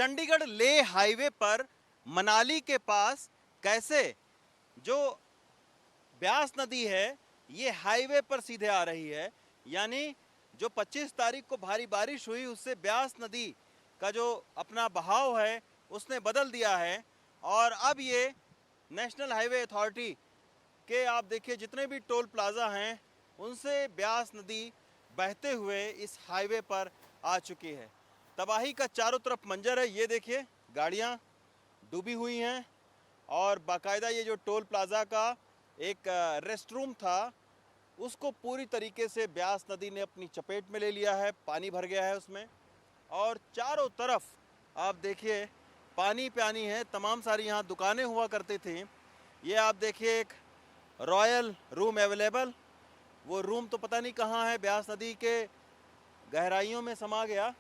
Chandigarh Leh highway पर मनाली के पास कैसे जो ब्यास नदी है ये हाईवे पर सीधे आ रही है। यानी जो 25 तारीख को भारी बारिश हुई उससे ब्यास नदी का जो अपना बहाव है उसने बदल दिया है। और अब ये नेशनल हाईवे अथॉरिटी के आप देखिए जितने भी टोल प्लाज़ा हैं उनसे ब्यास नदी बहते हुए इस हाईवे पर आ चुकी है। तबाही का चारों तरफ मंजर है। ये देखिए गाड़ियाँ डूबी हुई हैं और बाकायदा ये जो टोल प्लाज़ा का एक रेस्ट रूम था उसको पूरी तरीके से ब्यास नदी ने अपनी चपेट में ले लिया है। पानी भर गया है उसमें और चारों तरफ आप देखिए पानी पानी है। तमाम सारी यहाँ दुकानें हुआ करती थी। ये आप देखिए एक रॉयल रूम अवेलेबल, वो रूम तो पता नहीं कहाँ है, ब्यास नदी के गहराइयों में समा गया।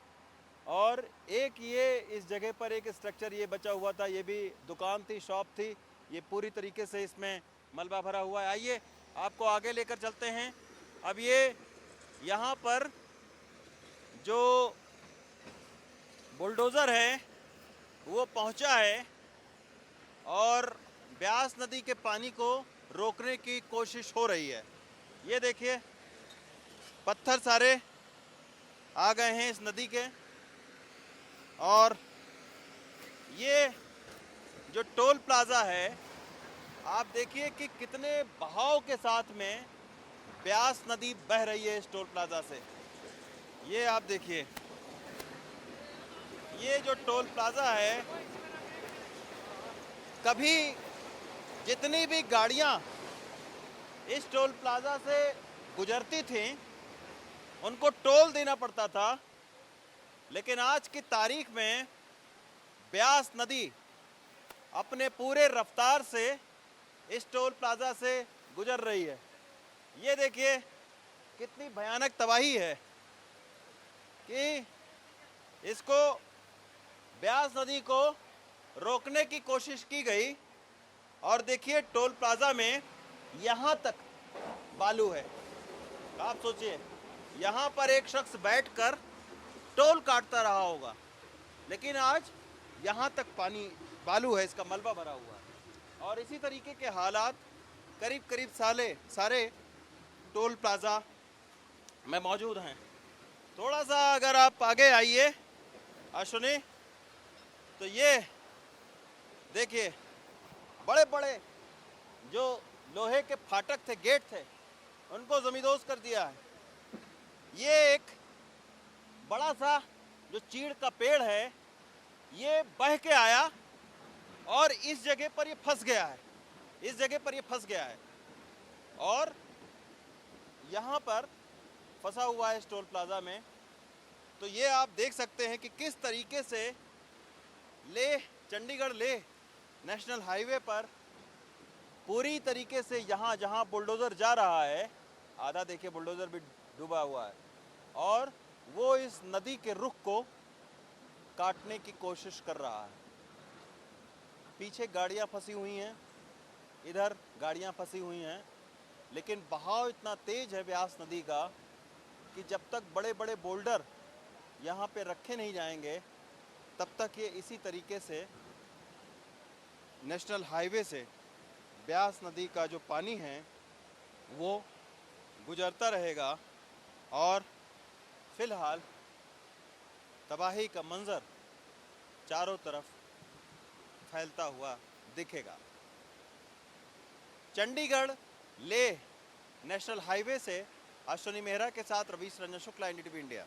और एक ये इस जगह पर एक स्ट्रक्चर ये बचा हुआ था, ये भी दुकान थी, शॉप थी, ये पूरी तरीके से इसमें मलबा भरा हुआ है। आइए आपको आगे लेकर चलते हैं। अब ये यहाँ पर जो बुलडोज़र है वो पहुँचा है और ब्यास नदी के पानी को रोकने की कोशिश हो रही है। ये देखिए पत्थर सारे आ गए हैं इस नदी के और ये जो टोल प्लाज़ा है आप देखिए कि कितने बहाव के साथ में ब्यास नदी बह रही है इस टोल प्लाज़ा से। ये आप देखिए ये जो टोल प्लाज़ा है, कभी जितनी भी गाड़ियाँ इस टोल प्लाज़ा से गुजरती थीं उनको टोल देना पड़ता था, लेकिन आज की तारीख में ब्यास नदी अपने पूरे रफ्तार से इस टोल प्लाज़ा से गुजर रही है। ये देखिए कितनी भयानक तबाही है कि इसको ब्यास नदी को रोकने की कोशिश की गई और देखिए टोल प्लाज़ा में यहाँ तक बालू है। आप सोचिए यहाँ पर एक शख्स बैठकर टोल काटता रहा होगा, लेकिन आज यहाँ तक पानी बालू है, इसका मलबा भरा हुआ है। और इसी तरीके के हालात करीब करीब सारे टोल प्लाज़ा में मौजूद हैं। थोड़ा सा अगर आप आगे आइए अश्विनी, तो ये देखिए बड़े बड़े जो लोहे के फाटक थे, गेट थे, उनको ज़मींदोज़ कर दिया है। ये एक बड़ा सा जो चीड़ का पेड़ है ये बह के आया और इस जगह पर ये फंस गया है, इस जगह पर ये फंस गया है और यहाँ पर फंसा हुआ है इस टोल प्लाज़ा में। तो ये आप देख सकते हैं कि किस तरीके से चंडीगढ़ लेह नेशनल हाईवे पर पूरी तरीके से यहाँ जहाँ बुलडोज़र जा रहा है, आधा देखिए बुलडोज़र भी डूबा हुआ है और वो इस नदी के रुख को काटने की कोशिश कर रहा है। पीछे गाड़ियाँ फंसी हुई हैं, इधर गाड़ियाँ फंसी हुई हैं, लेकिन बहाव इतना तेज़ है ब्यास नदी का कि जब तक बड़े बड़े बोल्डर यहाँ पे रखे नहीं जाएंगे तब तक ये इसी तरीके से नेशनल हाईवे से ब्यास नदी का जो पानी है वो गुजरता रहेगा और फ़िलहाल तबाही का मंज़र चारों तरफ फैलता हुआ दिखेगा। चंडीगढ़ लेह नेशनल हाईवे से अश्विनी मेहरा के साथ रवीश रंजन शुक्ला, NDTV इंडिया।